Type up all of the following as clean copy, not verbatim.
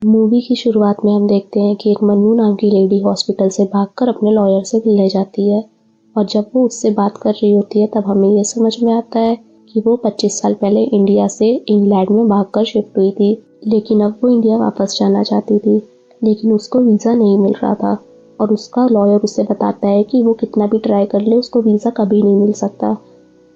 Movie की शुरुआत में हम देखते हैं कि एक मन्नू नाम की लेडी हॉस्पिटल से भागकर अपने लॉयर से मिलने जाती है और जब वो उससे बात कर रही होती है तब हमें ये समझ में आता है कि वो 25 साल पहले इंडिया से इंग्लैंड में भागकर शिफ्ट हुई थी, लेकिन अब वो इंडिया वापस जाना चाहती थी, लेकिन उसको वीज़ा नहीं मिल रहा था और उसका लॉयर उसे बताता है कि वो कितना भी ट्राई कर ले उसको वीज़ा कभी नहीं मिल सकता।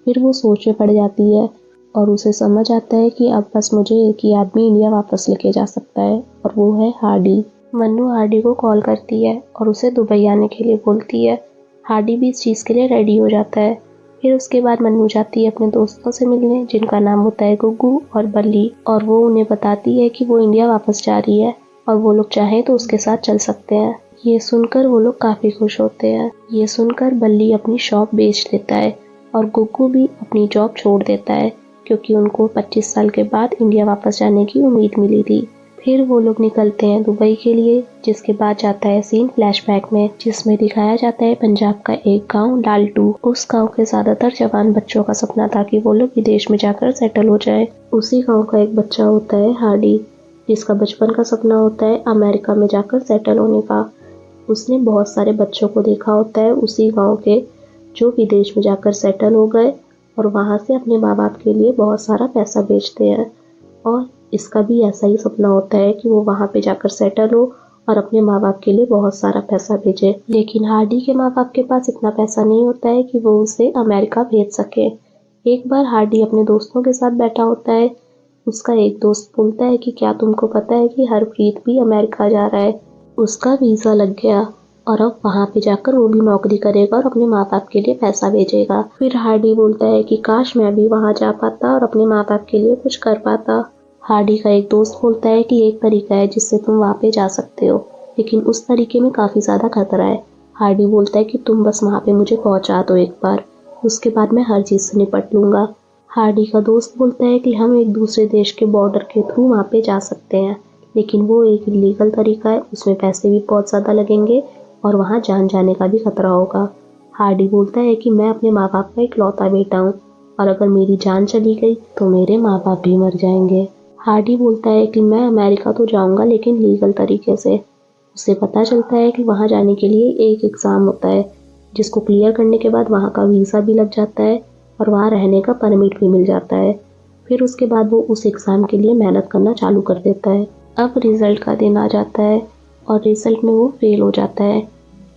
फिर वो सोच में पड़ जाती है और उसे समझ आता है कि अब बस मुझे एक ही आदमी इंडिया वापस लेके जा सकता है और वो है हार्डी। मन्नू हार्डी को कॉल करती है और उसे दुबई आने के लिए बोलती है। हार्डी भी इस चीज़ के लिए रेडी हो जाता है। फिर उसके बाद मन्नू जाती है अपने दोस्तों से मिलने जिनका नाम होता है गुग्गू और बल्ली, और वो उन्हें बताती है कि वो इंडिया वापस जा रही है और वो लोग चाहें तो उसके साथ चल सकते हैं। ये सुनकर वो लोग काफ़ी खुश होते हैं। ये सुनकर बल्ली अपनी शॉप बेच देता है और गुग्गू भी अपनी जॉब छोड़ देता है क्योंकि उनको 25 साल के बाद इंडिया वापस जाने की उम्मीद मिली थी। फिर वो लोग निकलते हैं दुबई के लिए, जिसके बाद जाता है सीन फ्लैशबैक में, जिसमें दिखाया जाता है पंजाब का एक गांव लालटू। उस गांव के ज्यादातर जवान बच्चों का सपना था कि वो लोग विदेश में जाकर सेटल हो जाए। उसी गांव का एक बच्चा होता है हार्डी, जिसका बचपन का सपना होता है अमेरिका में जाकर सेटल होने का। उसने बहुत सारे बच्चों को देखा होता है उसी गाँव के जो विदेश में जाकर सेटल हो गए और वहाँ से अपने माँ बाप के लिए बहुत सारा पैसा भेजते हैं, और इसका भी ऐसा ही सपना होता है कि वो वहाँ पे जाकर सेटल हो और अपने माँ बाप के लिए बहुत सारा पैसा भेजे। लेकिन हार्डी के माँ बाप के पास इतना पैसा नहीं होता है कि वो उसे अमेरिका भेज सके। एक बार हार्डी अपने दोस्तों के साथ बैठा होता है। उसका एक दोस्त बोलता है कि क्या तुमको पता है कि हरप्रीत भी अमेरिका जा रहा है, उसका वीज़ा लग गया और अब वहाँ पे जाकर वो भी नौकरी करेगा और अपने माँ बाप के लिए पैसा भेजेगा। फिर हार्डी बोलता है कि काश मैं भी वहाँ जा पाता और अपने माँ बाप के लिए कुछ कर पाता। हार्डी का एक दोस्त बोलता है कि एक तरीका है जिससे तुम वहाँ पे जा सकते हो, लेकिन उस तरीके में काफ़ी ज़्यादा खतरा है। हार्डी बोलता है कि तुम बस वहाँ पे मुझे पहुँचा दो एक बार, उसके बाद मैं हर चीज़ से निपट लूँगा। हार्डी का दोस्त बोलता है कि हम एक दूसरे देश के बॉर्डर के थ्रू वहाँ पे जा सकते हैं, लेकिन वो एक इलीगल तरीका है, उसमें पैसे भी बहुत ज़्यादा लगेंगे और वहाँ जान जाने का भी खतरा होगा। हार्डी बोलता है कि मैं अपने माँ बाप का इकलौता बेटा हूँ और अगर मेरी जान चली गई तो मेरे माँ बाप भी मर जाएंगे। हार्डी बोलता है कि मैं अमेरिका तो जाऊँगा लेकिन लीगल तरीके से। उसे पता चलता है कि वहाँ जाने के लिए एक एग्ज़ाम होता है जिसको क्लियर करने के बाद वहाँ का वीज़ा भी लग जाता है और वहाँ रहने का परमिट भी मिल जाता है। फिर उसके बाद वो उस एग्ज़ाम के लिए मेहनत करना चालू कर देता है। अब रिज़ल्ट का दिन आ जाता है और रिज़ल्ट में वो फेल हो जाता है,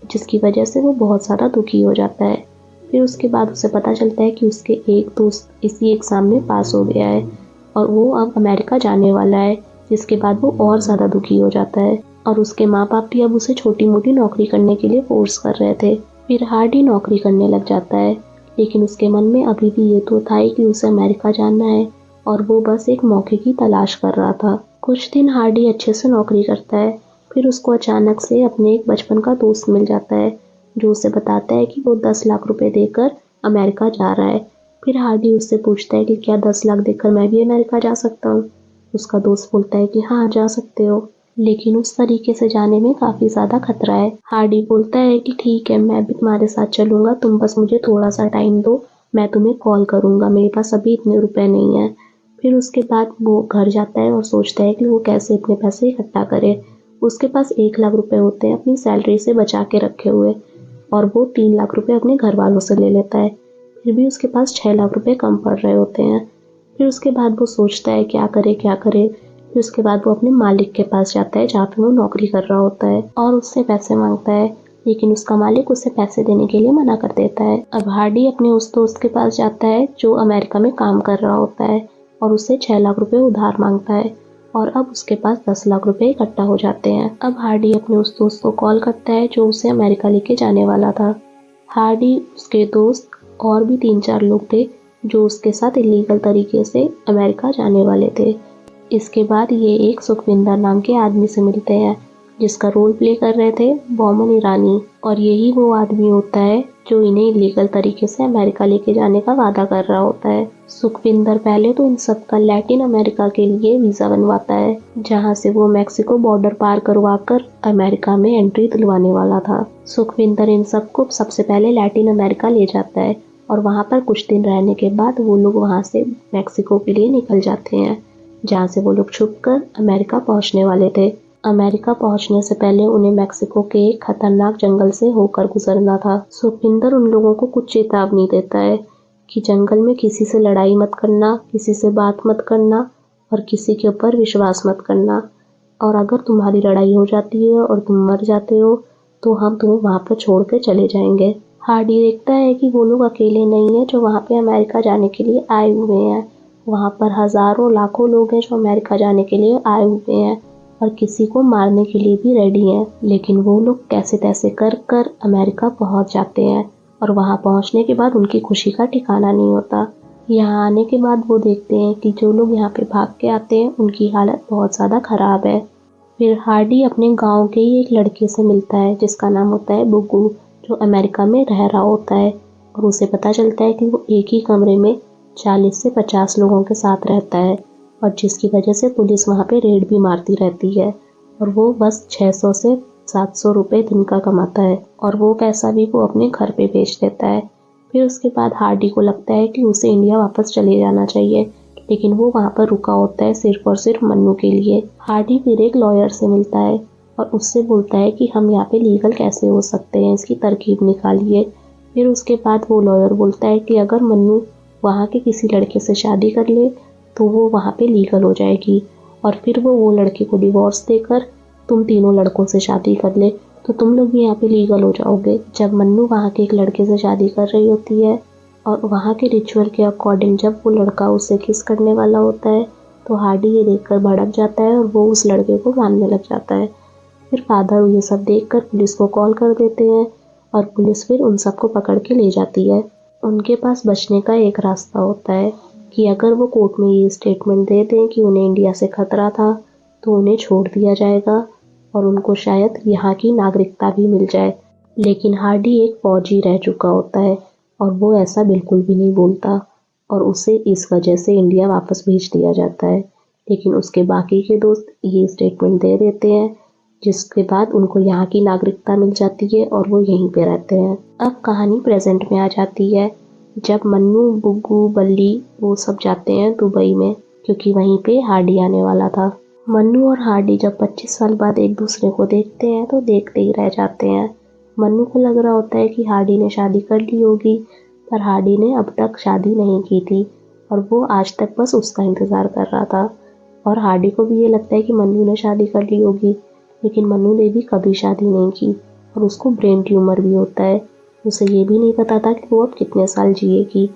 जिसकी वजह से वो बहुत ज़्यादा दुखी हो जाता है। फिर उसके बाद उसे पता चलता है कि उसके एक दोस्त इसी एग्ज़ाम में पास हो गया है और वो अब अमेरिका जाने वाला है, जिसके बाद वो और ज़्यादा दुखी हो जाता है और उसके माँ बाप भी अब उसे छोटी मोटी नौकरी करने के लिए फोर्स कर रहे थे। फिर हार्डी नौकरी करने लग जाता है, लेकिन उसके मन में अभी भी ये तो था ही कि उसे अमेरिका जाना है और वो बस एक मौके की तलाश कर रहा था। कुछ दिन हार्डी अच्छे से नौकरी करता है, फिर उसको अचानक से अपने एक बचपन का दोस्त मिल जाता है जो उसे बताता है कि वो 10 लाख रुपए देकर अमेरिका जा रहा है। फिर हार्डी उससे पूछता है कि क्या 10 लाख देकर मैं भी अमेरिका जा सकता हूँ। उसका दोस्त बोलता है कि हाँ जा सकते हो, लेकिन उस तरीके से जाने में काफ़ी ज़्यादा खतरा है। हार्डी बोलता है कि ठीक है मैं भी तुम्हारे साथ चलूँगा, तुम बस मुझे थोड़ा सा टाइम दो, मैं तुम्हें कॉल करूँगा, मेरे पास अभी इतने रुपए नहीं हैं। फिर उसके बाद वो घर जाता है और सोचता है कि वो कैसे इतने पैसे इकट्ठा करे। उसके पास 1 लाख रुपए होते हैं अपनी सैलरी से बचा के रखे हुए और वो 3 लाख रुपए अपने घर वालों से ले लेता है। फिर भी उसके पास 6 लाख रुपए कम पड़ रहे होते हैं। फिर उसके बाद वो सोचता है क्या करे क्या करे। फिर उसके बाद वो अपने मालिक के पास जाता है जहाँ पे वो नौकरी कर रहा होता है और उससे पैसे मांगता है, लेकिन उसका मालिक उसे पैसे देने के लिए मना कर देता है। अब हार्डी अपने उस दोस्त के पास जाता है जो अमेरिका में काम कर रहा होता है और उससे 6 लाख रुपए उधार मांगता है और अब उसके पास 10 लाख रुपए इकट्ठा हो जाते हैं। अब हार्डी अपने उस दोस्त को कॉल करता है जो उसे अमेरिका लेके जाने वाला था। हार्डी, उसके दोस्त और भी 3-4 लोग थे जो उसके साथ इलीगल तरीके से अमेरिका जाने वाले थे। इसके बाद ये एक सुखविंदर नाम के आदमी से मिलते हैं जिसका रोल प्ले कर रहे थे बोमन ईरानी, और यही वो आदमी होता है जो इन्हें इलीगल तरीके से अमेरिका लेके जाने का वादा कर रहा होता है। सुखविंदर पहले तो इन सब का लैटिन अमेरिका के लिए वीज़ा बनवाता है, जहां से वो मैक्सिको बॉर्डर पार करवाकर अमेरिका में एंट्री दिलवाने वाला था। सुखविंदर इन सबको सबसे पहले लैटिन अमेरिका ले जाता है और वहां पर कुछ दिन रहने के बाद वो लोग वहां से मैक्सिको के लिए निकल जाते हैं। जहाँ से वो लोग छुपकर अमेरिका पहुँचने वाले थे। अमेरिका पहुँचने से पहले उन्हें मैक्सिको के एक खतरनाक जंगल से होकर गुजरना था। सुखविंदर उन लोगों को कुछ चेतावनी देता है कि जंगल में किसी से लड़ाई मत करना, किसी से बात मत करना और किसी के ऊपर विश्वास मत करना। और अगर तुम्हारी लड़ाई हो जाती है और तुम मर जाते हो तो हम तुम्हें वहाँ पर छोड़ के चले जाएंगे। हार्डी देखता है कि वो लोग अकेले नहीं हैं जो वहाँ पे अमेरिका जाने के लिए आए हुए हैं। वहाँ पर हजारों लाखों लोग हैं जो अमेरिका जाने के लिए आए हुए हैं और किसी को मारने के लिए भी रेडी हैं। लेकिन वो लोग कैसे तैसे कर कर अमेरिका पहुँच जाते हैं और वहाँ पहुँचने के बाद उनकी खुशी का ठिकाना नहीं होता। यहाँ आने के बाद वो देखते हैं कि जो लोग यहाँ पे भाग के आते हैं उनकी हालत बहुत ज़्यादा ख़राब है। फिर हार्डी अपने गांव के ही एक लड़के से मिलता है जिसका नाम होता है बुग्गू, जो अमेरिका में रह रहा होता है और उसे पता चलता है कि वो एक ही कमरे में 40 से 50 लोगों के साथ रहता है और जिसकी वजह से पुलिस वहाँ पे रेड भी मारती रहती है और वो बस 600 से 700 रुपये दिन का कमाता है और वो पैसा भी वो अपने घर पे बेच देता है। फिर उसके बाद हार्डी को लगता है कि उसे इंडिया वापस चले जाना चाहिए, लेकिन वो वहाँ पर रुका होता है सिर्फ और सिर्फ मन्नू के लिए। हार्डी फिर एक लॉयर से मिलता है और उससे बोलता है कि हम यहाँ पे लीगल कैसे हो सकते हैं, इसकी तरकीब निकालिए। फिर उसके बाद वो लॉयर बोलता है कि अगर मन्नू वहाँ के किसी लड़के से शादी कर ले तो वो वहाँ पे लीगल हो जाएगी और फिर वो लड़के को डिवोर्स देकर तुम तीनों लड़कों से शादी कर ले तो तुम लोग भी यहाँ पे लीगल हो जाओगे। जब मन्नू वहाँ के एक लड़के से शादी कर रही होती है और वहाँ के रिचुअल के अकॉर्डिंग जब वो लड़का उससे किस करने वाला होता है तो हार्डी ये देखकर भड़क जाता है और वो उस लड़के को मारने लग जाता है। फिर फादर ये सब देखकर पुलिस को कॉल कर देते हैं और पुलिस फिर उन सबको पकड़ के ले जाती है। उनके पास बचने का एक रास्ता होता है कि अगर वो कोर्ट में ये स्टेटमेंट दे दें कि उन्हें इंडिया से खतरा था तो उन्हें छोड़ दिया जाएगा और उनको शायद यहाँ की नागरिकता भी मिल जाए। लेकिन हार्डी एक फौजी रह चुका होता है और वो ऐसा बिल्कुल भी नहीं बोलता और उसे इस वजह से इंडिया वापस भेज दिया जाता है। लेकिन उसके बाकी के दोस्त ये स्टेटमेंट दे देते हैं जिसके बाद उनको यहाँ की नागरिकता मिल जाती है और वो यहीं पे रहते हैं। अब कहानी प्रेजेंट में आ जाती है जब मन्नू, बुग्गू, बल्ली वो सब जाते हैं दुबई में क्योंकि वहीं पे हार्डी आने वाला था। मन्नू और हार्डी जब 25 साल बाद एक दूसरे को देखते हैं तो देखते ही रह जाते हैं। मन्नू को लग रहा होता है कि हार्डी ने शादी कर ली होगी, पर हार्डी ने अब तक शादी नहीं की थी और वो आज तक बस उसका इंतज़ार कर रहा था। और हार्डी को भी ये लगता है कि मन्नू ने शादी कर ली होगी, लेकिन मन्नू ने भी कभी शादी नहीं की और उसको ब्रेन ट्यूमर भी होता है। उसे ये भी नहीं पता था कि वो अब कितने साल जिएगी,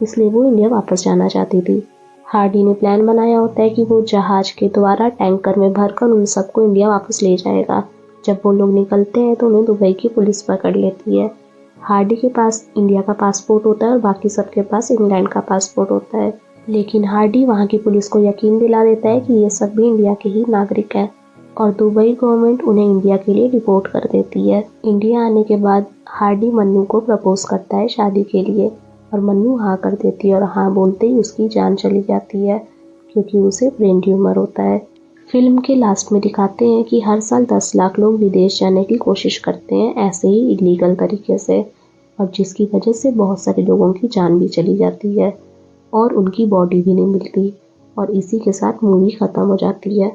इसलिए वो इंडिया वापस जाना चाहती थी। हार्डी ने प्लान बनाया होता है कि वो जहाज के द्वारा टैंकर में भरकर उन सबको इंडिया वापस ले जाएगा। जब वो लोग निकलते हैं तो उन्हें दुबई की पुलिस पकड़ लेती है। हार्डी के पास इंडिया का पासपोर्ट होता है और बाकी सबके पास इंग्लैंड का पासपोर्ट होता है, लेकिन हार्डी वहाँ की पुलिस को यकीन दिला देता है कि ये सब भी इंडिया के ही नागरिक हैं और दुबई गवर्नमेंट उन्हें इंडिया के लिए डिपोर्ट कर देती है। इंडिया आने के बाद हार्डी मन्नू को प्रपोज करता है शादी के लिए और मन्नू हाँ कर देती है और हाँ बोलते ही उसकी जान चली जाती है क्योंकि उसे ब्रेन ट्यूमर होता है। फिल्म के लास्ट में दिखाते हैं कि हर साल 10 लाख लोग विदेश जाने की कोशिश करते हैं ऐसे ही इलीगल तरीके से और जिसकी वजह से बहुत सारे लोगों की जान भी चली जाती है और उनकी बॉडी भी नहीं मिलती और इसी के साथ मूवी ख़त्म हो जाती है।